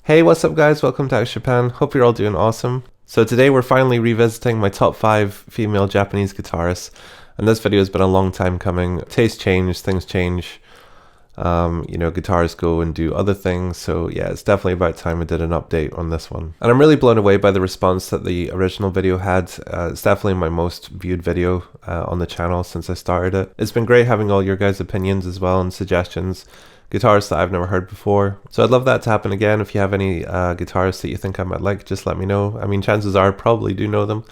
Hey, what's up guys? Welcome to Japan. Hope you're all doing awesome. So today we're finally revisiting my top 5 female Japanese guitarists. And this video has been a long time coming. Tastes change, things change. Guitarists go and do other things. So yeah, it's definitely about time I did an update on this one. And I'm really blown away by the response that the original video had. It's definitely my most viewed video on the channel since I started it. It's been great having all your guys' opinions as well and suggestions. Guitarists that I've never heard before. So I'd love that to happen again. If you have any guitarists that you think I might like, just let me know. I mean, chances are I probably do know them,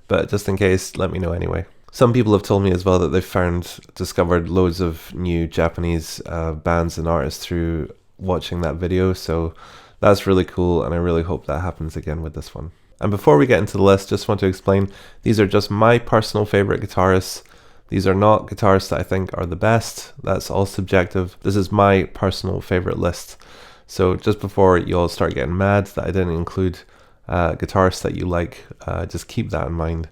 but just in case, let me know anyway. Some people have told me as well that they've discovered loads of new Japanese bands and artists through watching that video. So that's really cool, and I really hope that happens again with this one. And before we get into the list, just want to explain, these are just my personal favorite guitarists. These are not guitarists that I think are the best. That's all subjective. This is my personal favorite list. So just before you all start getting mad that I didn't include guitarists that you like, just keep that in mind.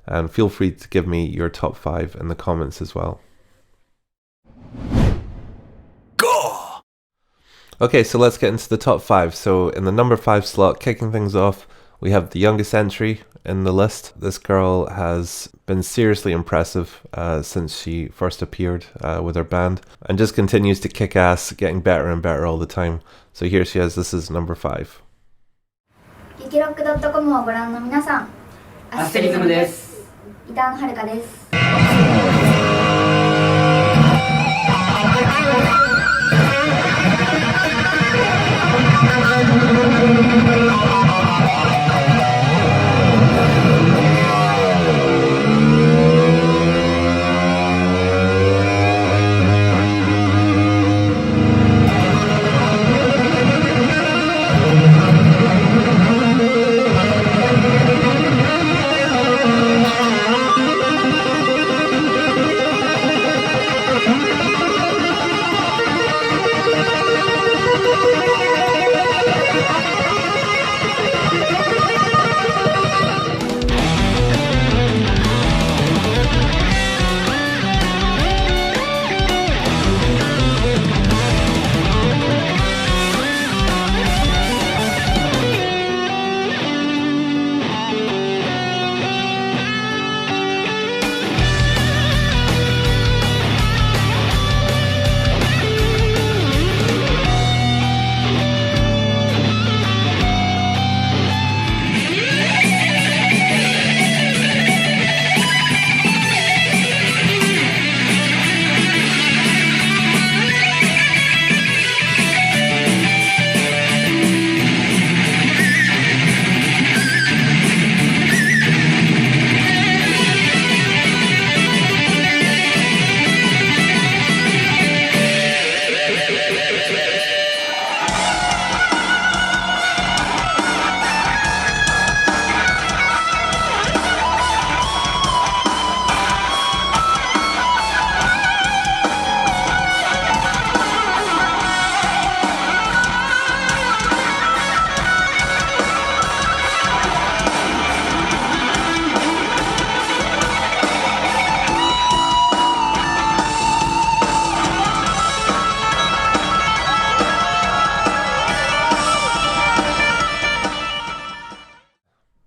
And feel free to give me your top 5 in the comments as well. Go! Okay, so let's get into the top 5. So in the number 5 slot, kicking things off, we have the youngest entry in the list. This girl has been seriously impressive since she first appeared with her band, and just continues to kick ass, getting better and better all the time. So here she is. This is number 5. Geekyrock.com をご覧の皆さん、アステリズムです。ギターのはるかです。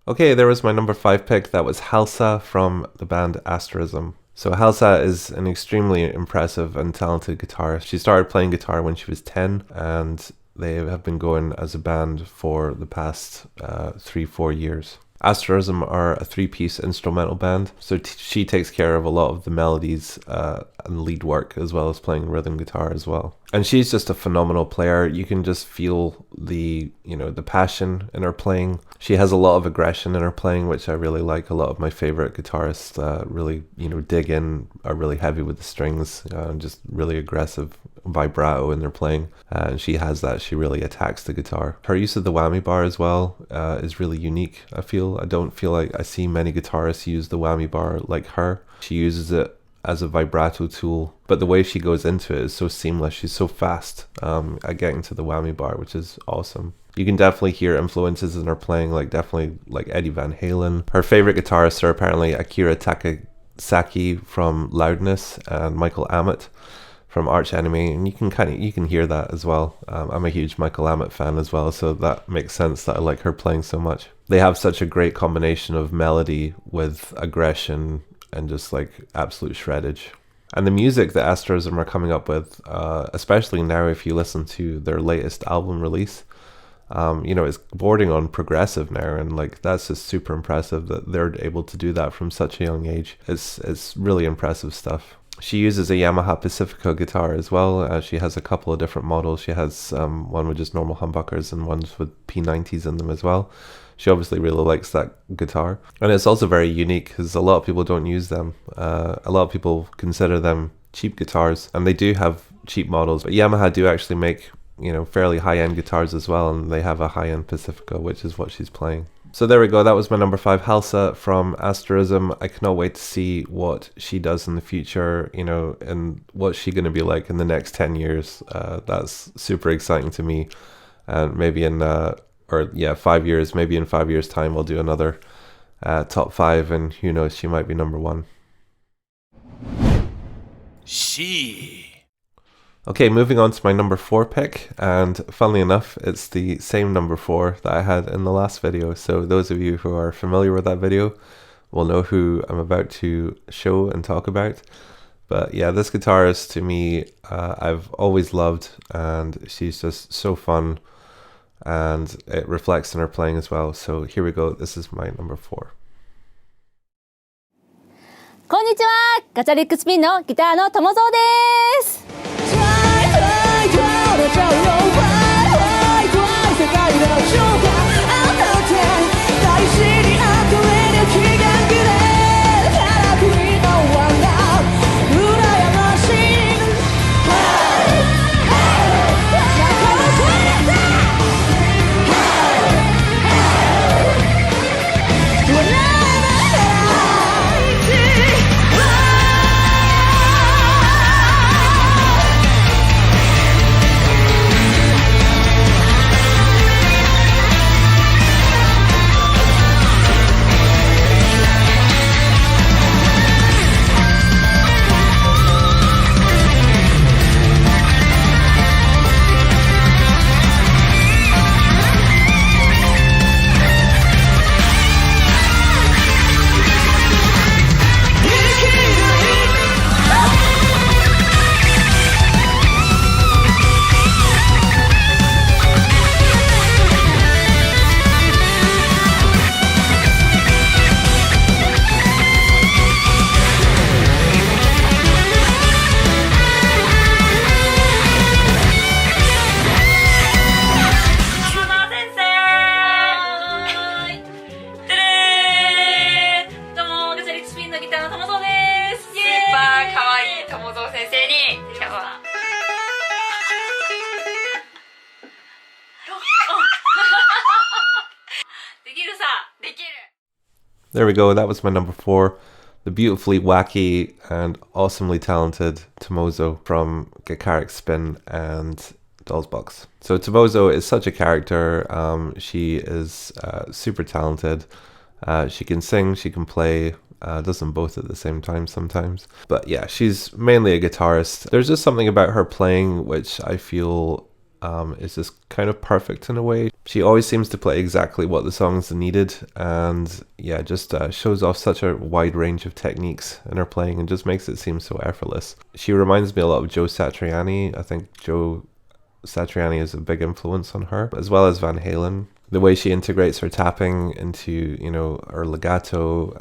Okay, there was my number 5 pick. That was Halsa from the band Asterism. So Halsa is an extremely impressive and talented guitarist. She started playing guitar when she was 10, and they have been going as a band for the past 3-4 years. Asterism are a 3-piece instrumental band, so she takes care of a lot of the melodies and lead work, as well as playing rhythm guitar as well. And she's just a phenomenal player. You can just feel the passion in her playing. She has a lot of aggression in her playing, which I really like. A lot of my favorite guitarists really, dig in, are really heavy with the strings, and just really aggressive vibrato in their playing. And she has that. She really attacks the guitar. Her use of the whammy bar as well is really unique, I feel. I don't feel like I see many guitarists use the whammy bar like her. She uses it as a vibrato tool, but the way she goes into it is so seamless. She's so fast at getting to the whammy bar, which is awesome. You can definitely hear influences in her playing, definitely like Eddie Van Halen. Her favorite guitarists are apparently Akira Saki from Loudness and Michael Amott from Arch Enemy, and you can hear that as well. I'm a huge Michael Amott fan as well, so that makes sense that I like her playing so much. They have such a great combination of melody with aggression and just like absolute shreddage. And the music that Asterism are coming up with, especially now if you listen to their latest album release, you know, it's bordering on progressive now, and like that's just super impressive that they're able to do that from such a young age. It's really impressive stuff. She uses a Yamaha Pacifica guitar as well. She has a couple of different models. She has one with just normal humbuckers and ones with P90s in them as well. She obviously really likes that guitar. And it's also very unique because a lot of people don't use them. A lot of people consider them cheap guitars, and they do have cheap models. But Yamaha do actually make, you know, fairly high-end guitars as well, and they have a high-end Pacifica, which is what she's playing. So there we go, that was my number 5, Halsa from Asterism. I cannot wait to see what she does in the future, you know, and what's she going to be like in the next 10 years. That's super exciting to me. And maybe in 5 years, maybe in 5 years time we'll do another top 5, and who knows, she might be number 1. Okay, moving on to my number 4 pick, and funnily enough, it's the same number 4 that I had in the last video. So those of you who are familiar with that video will know who I'm about to show and talk about. But yeah, this guitarist to me, I've always loved, and she's just so fun, and it reflects in her playing as well. So here we go, this is my number 4. こんにちは、ガチャリックスピンのギターのTomo-Zoです。There we go, that was my number 4. The beautifully wacky and awesomely talented Tomozo from Gakaric Spin and Doll's Box. So Tomozo is such a character. She is super talented. She can sing, she can play, does them both at the same time sometimes. But yeah, she's mainly a guitarist. There's just something about her playing which I feel is just kind of perfect in a way. She always seems to play exactly what the songs needed, and yeah, just shows off such a wide range of techniques in her playing and just makes it seem so effortless. She reminds me a lot of Joe Satriani. I think Joe Satriani is a big influence on her, as well as Van Halen. The way she integrates her tapping into, you know, her legato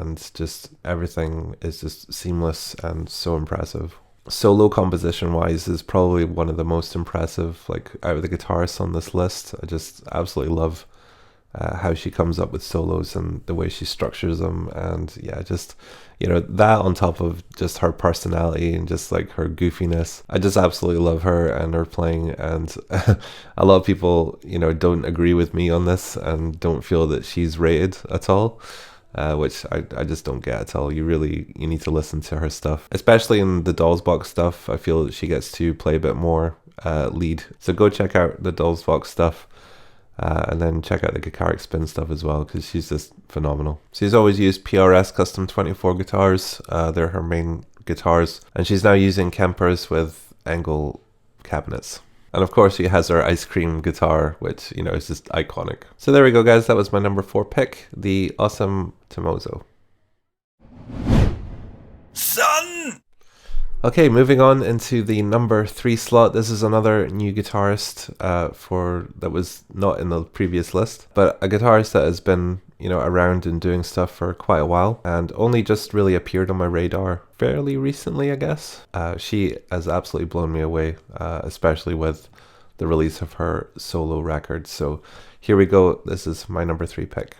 and just everything is just seamless and so impressive. Solo composition wise is probably one of the most impressive, like, out of the guitarists on this list. I just absolutely love how she comes up with solos and the way she structures them, and yeah, just, you know, that on top of just her personality and just like her goofiness. I just absolutely love her and her playing, and a lot of people, you know, don't agree with me on this and don't feel that she's rated at all. Which I just don't get at all. You need to listen to her stuff, especially in the Dolls Box stuff. I feel that she gets to play a bit more lead. So go check out the Dolls Box stuff, and then check out the Gakaric Spin stuff as well, because she's just phenomenal. She's always used PRS Custom 24 guitars. They're her main guitars, and she's now using Kempers with angle cabinets. And of course she has her ice cream guitar, which, you know, is just iconic. So there we go, guys. That was my number 4 pick, the awesome Tomozo. Son! Okay, moving on into the number 3 slot. This is another new guitarist that was not in the previous list, but a guitarist that has been, you know, around and doing stuff for quite a while and only just really appeared on my radar fairly recently, I guess. She has absolutely blown me away, especially with the release of her solo record. So here we go. This is my number 3 pick.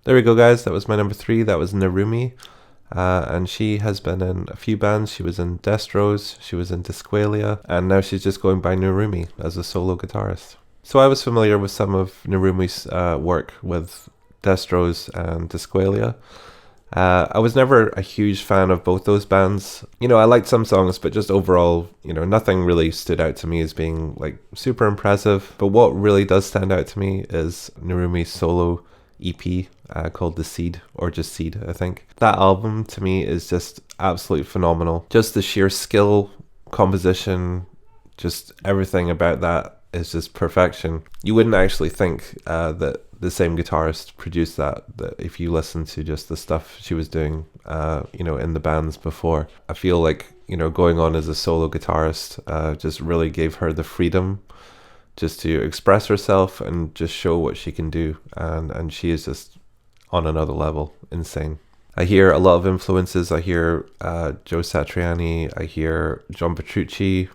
There we go, guys. That was my number 3. That was Nurumi. And she has been in a few bands. She was in Destros, she was in Disqualia, and now she's just going by Nurumi as a solo guitarist. So I was familiar with some of Nurumi's work with Destros and Disqualia. I was never a huge fan of both those bands. You know, I liked some songs, but just overall, you know, nothing really stood out to me as being like super impressive. But what really does stand out to me is Nurumi's solo EP called The Seed, or just Seed, I think. That album to me is just absolutely phenomenal. Just the sheer skill, composition, just everything about that is just perfection. You wouldn't actually think that the same guitarist produced that if you listen to just the stuff she was doing, you know, in the bands before. I feel like, you know, going on as a solo guitarist just really gave her the freedom just to express herself and just show what she can do, and she is just on another level. Insane. I hear a lot of influences. I hear Joe Satriani, I hear John Petrucci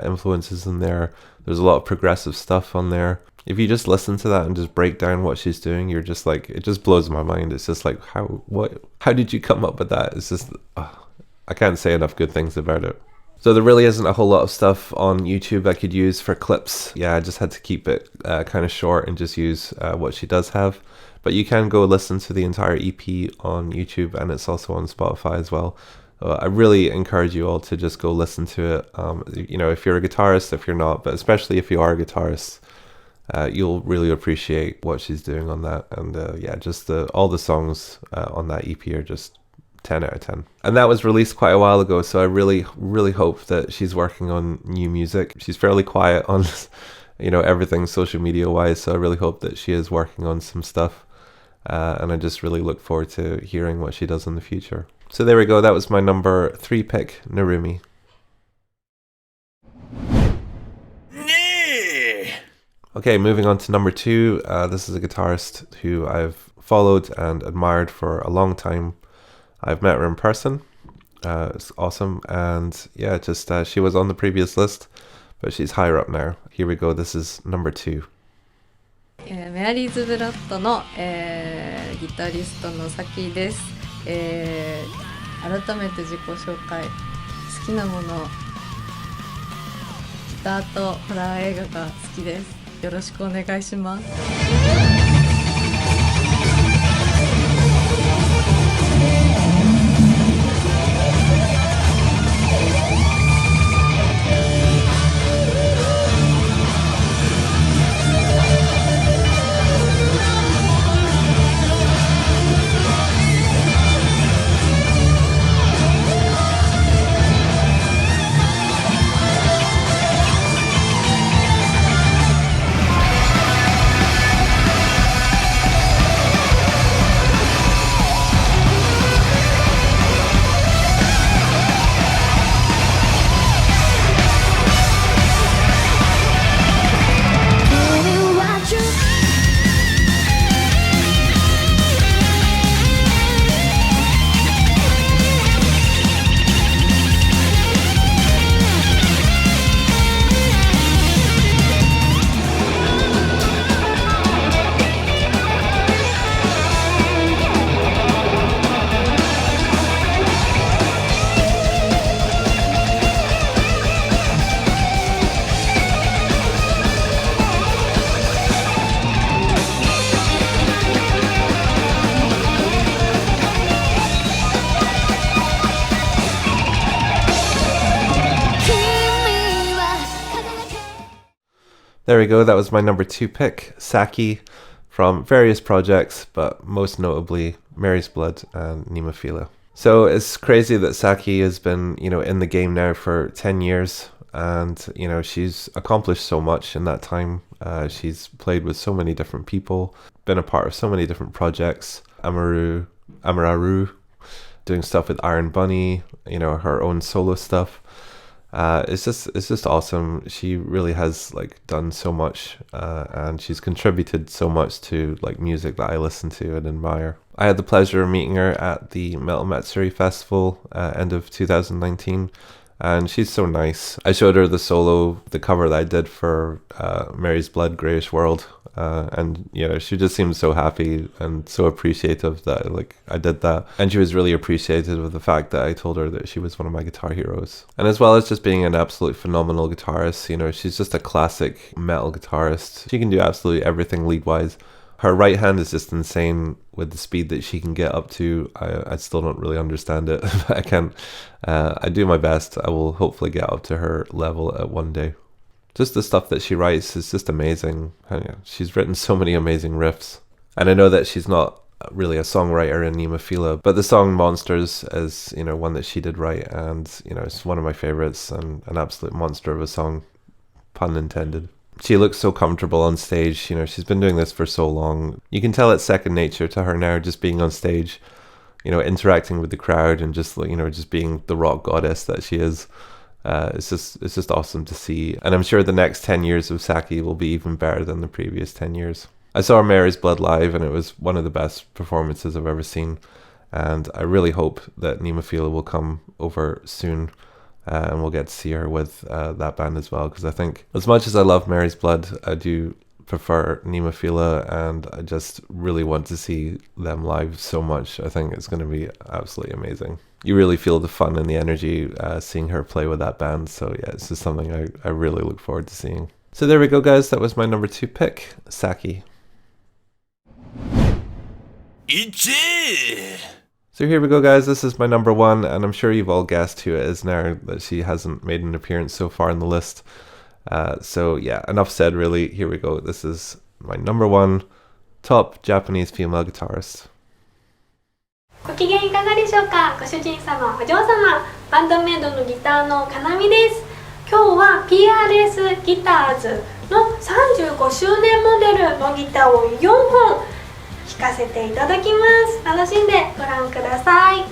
influences in there. There's a lot of progressive stuff on there. If you just listen to that and just break down what she's doing, you're just like, it just blows my mind. It's just like, how did you come up with that? It's just, I can't say enough good things about it. So there really isn't a whole lot of stuff on YouTube I could use for clips. Yeah, I just had to keep it kind of short and just use what she does have. But you can go listen to the entire EP on YouTube, and it's also on Spotify as well. I really encourage you all to just go listen to it. You know, if you're a guitarist, if you're not, but especially if you are a guitarist, you'll really appreciate what she's doing on that. And yeah, just all the songs on that EP are just 10 out of 10. And that was released quite a while ago, so I really, really hope that she's working on new music. She's fairly quiet on, everything social media wise, so I really hope that she is working on some stuff. And I just really look forward to hearing what she does in the future. So there we go, that was my number 3 pick, Nurumi. Okay, moving on to number 2. This is a guitarist who I've followed and admired for a long time. I've met her in person. It's awesome. And yeah, just she was on the previous list, but she's higher up now. Here we go. This is number 2. メアリーズブラッドの、ギタリストのサキです、改めて自己紹介。好きなもの、ギターとホラー映画が好きです。よろしくお願いします。There we go, that was my number 2 pick, Saki, from various projects, but most notably Mary's Blood and Nemophila. So it's crazy that Saki has been, in the game now for 10 years, and, she's accomplished so much in that time. She's played with so many different people, been a part of so many different projects, Amararu, doing stuff with Iron Bunny, her own solo stuff. It's just awesome. She really has done so much, and she's contributed so much to music that I listen to and admire. I had the pleasure of meeting her at the Metal Matsuri Festival end of 2019, and she's so nice. I showed her the cover that I did for Mary's Blood, Greyish World, and she just seemed so happy and so appreciative that I did that, and she was really appreciative of the fact that I told her that she was one of my guitar heroes. And as well as just being an absolute phenomenal guitarist, she's just a classic metal guitarist. She can do absolutely everything lead wise. Her right hand is just insane with the speed that she can get up to. I still don't really understand it, but I can. I do my best. I will hopefully get up to her level at one day. Just the stuff that she writes is just amazing. She's written so many amazing riffs. And I know that she's not really a songwriter in Nemophila, but the song Monsters is, one that she did write, and, it's one of my favorites and an absolute monster of a song, pun intended. She looks so comfortable on stage. She's been doing this for so long. You can tell it's second nature to her now, just being on stage, interacting with the crowd and just, just being the rock goddess that she is. It's just awesome to see. And I'm sure the next 10 years of Saki will be even better than the previous 10 years. I saw Mary's Blood live, and it was one of the best performances I've ever seen. And I really hope that Nemophila will come over soon. And we'll get to see her with that band as well, because I think as much as I love Mary's Blood, I do prefer Nemophila, and I just really want to see them live so much. I think it's going to be absolutely amazing. You really feel the fun and the energy seeing her play with that band, so yeah, it's just something I really look forward to seeing. So there we go, guys, that was my number 2 pick, Saki. So here we go, guys, this is my number 1, and I'm sure you've all guessed who it is now that she hasn't made an appearance so far in the list. So yeah, enough said really, here we go. This is my number 1 top Japanese female guitarist. こ機嫌いかがでしょうか。ご主人様、お嬢様、バンドメイドのギターのかなみです。今日は PRS ギターズの35周年モデルのギターを4本弾かせていただきます。楽しんでご覧ください。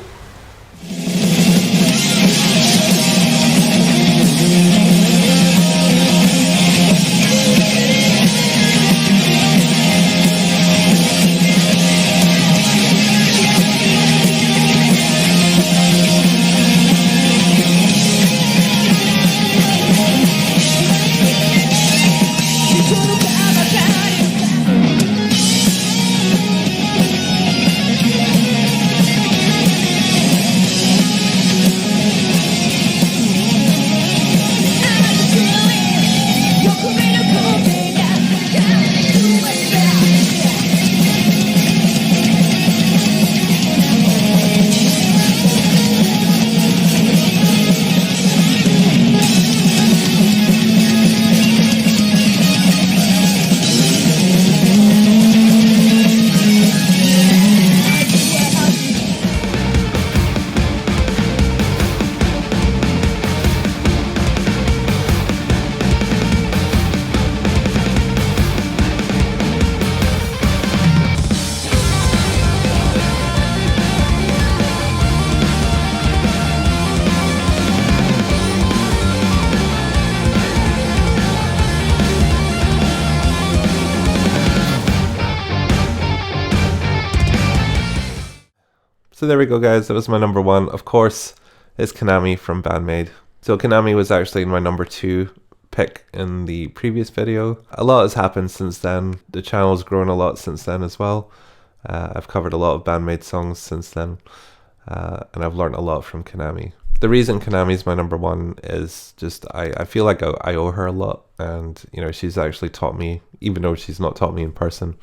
So there we go, guys. That was my number one. Of course, it's Konami from Band-Maid. So Konami was actually my number 2 pick in the previous video. A lot has happened since then. The channel's grown a lot since then as well. I've covered a lot of Band-Maid songs since then. And I've learned a lot from Konami. The reason Konami's my number 1 is just I feel like I owe her a lot. And, you know, she's actually taught me, even though she's not taught me in person,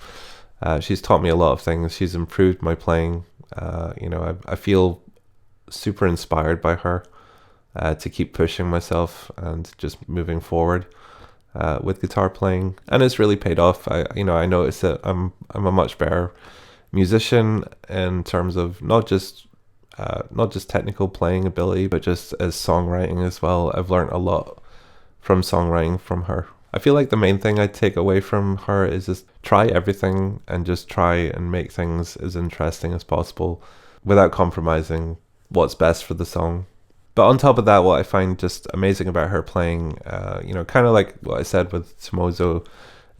she's taught me a lot of things. She's improved my playing. You know, I feel super inspired by her to keep pushing myself and just moving forward with guitar playing, and it's really paid off. I notice that I'm a much better musician in terms of not just technical playing ability, but just as songwriting as well. I've learned a lot from songwriting from her. I feel like the main thing I take away from her is just try everything and just try and make things as interesting as possible without compromising what's best for the song. But on top of that, what I find just amazing about her playing, you know, kind of like what I said with Tomo-Zo,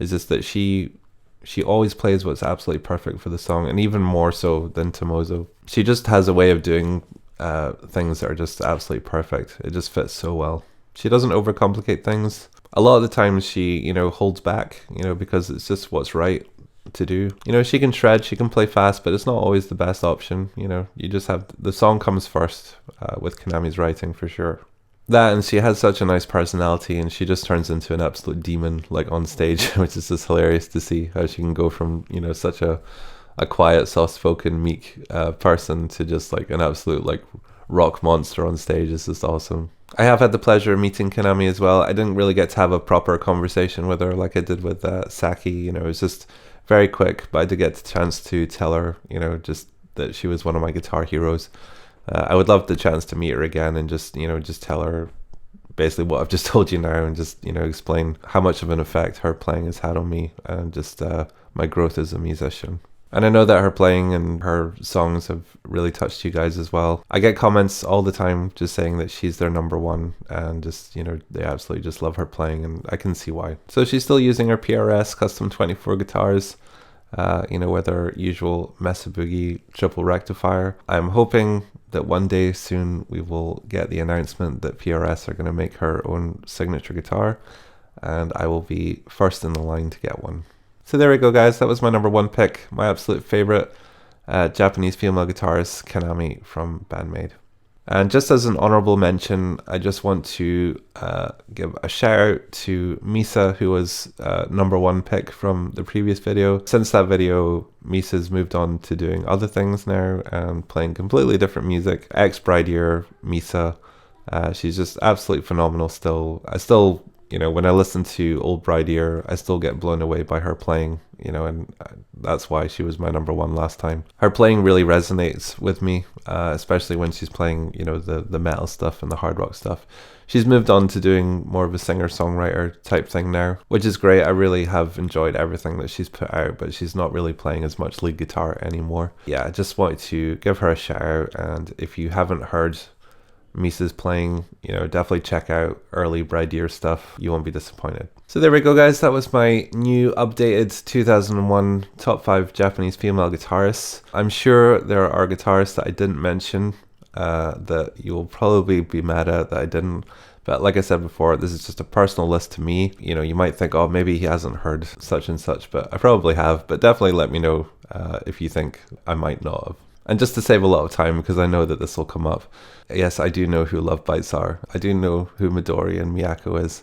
is just that she always plays what's absolutely perfect for the song, and even more so than Tomo-Zo. She just has a way of doing things that are just absolutely perfect. It just fits so well. She doesn't overcomplicate things. A lot of the times she, you know, holds back, you know, because it's just what's right to do. You know, she can shred, she can play fast, but it's not always the best option. You know, you just have, the song comes first with Konami's writing for sure. That, and she has such a nice personality, and she just turns into an absolute demon, like on stage, which is just hilarious to see how she can go from, you know, such a quiet, soft-spoken, meek person to just like an absolute like rock monster on stage. Is just awesome. I have had the pleasure of meeting Konami as well. I didn't really get to have a proper conversation with her like I did with Saki. You know, it was just very quick, but I did get the chance to tell her, you know, just that she was one of my guitar heroes. I would love the chance to meet her again and just, you know, just tell her basically what I've just told you now, and just, you know, explain how much of an effect her playing has had on me and just my growth as a musician. And I know that her playing and her songs have really touched you guys as well. I get comments all the time just saying that she's their number 1, and just, you know, they absolutely just love her playing, and I can see why. So she's still using her PRS custom 24 guitars, you know, with her usual Mesa Boogie triple rectifier. I'm hoping that one day soon we will get the announcement that PRS are going to make her own signature guitar, and I will be first in the line to get one. So there we go, guys. That was my number 1 pick, my absolute favorite Japanese female guitarist, Konami from Band-Maid. And just as an honorable mention, I just want to give a shout out to Misa, who was number 1 pick from the previous video. Since that video, Misa's moved on to doing other things now and playing completely different music. Ex-bride year Misa, she's just absolutely phenomenal still. I still, You know, when I listen to Old Bride Ear, I still get blown away by her playing, you know, and that's why she was my number one last time. Her playing really resonates with me, especially when she's playing, you know, the metal stuff and the hard rock stuff. She's moved on to doing more of a singer-songwriter type thing now, which is great. I really have enjoyed everything that she's put out, but she's not really playing as much lead guitar anymore. Yeah, I just wanted to give her a shout out, and if you haven't heard Misa's playing, you know, definitely check out early Bride Ear stuff. You won't be disappointed. So there we go, guys. That was my new updated 2001 top 5 Japanese female guitarists. I'm sure there are guitarists that I didn't mention that you'll probably be mad at that I didn't. But like I said before, this is just a personal list to me. You know, you might think, oh, maybe he hasn't heard such and such, but I probably have. But definitely let me know if you think I might not have. And just to save a lot of time, because I know that this will come up, yes, I do know who Love Bites are. I do know who Midori and Miyako is.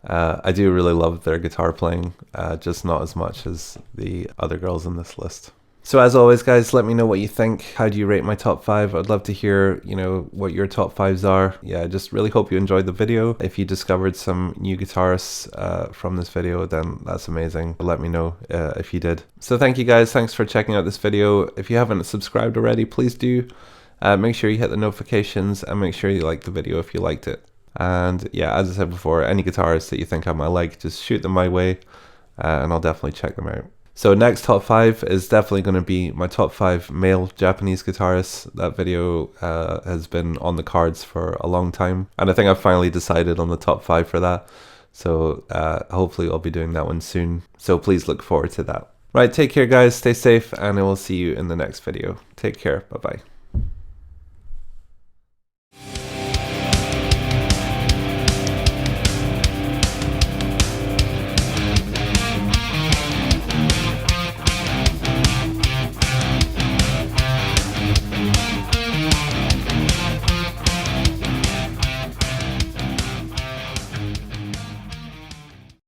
I do really love their guitar playing, just not as much as the other girls in this list. So as always, guys, let me know what you think. How do you rate my top 5? I'd love to hear, you know, what your top 5s are. Yeah, I just really hope you enjoyed the video. If you discovered some new guitarists from this video, then that's amazing. Let me know if you did. So thank you, guys. Thanks for checking out this video. If you haven't subscribed already, please do. Make sure you hit the notifications and make sure you like the video if you liked it. And yeah, as I said before, any guitarists that you think I might like, just shoot them my way and I'll definitely check them out. So next top 5 is definitely going to be my top 5 male Japanese guitarists. That video has been on the cards for a long time, and I think I've finally decided on the top 5 for that. So hopefully I'll be doing that one soon. So please look forward to that. Right, take care, guys. Stay safe, and I will see you in the next video. Take care. Bye-bye.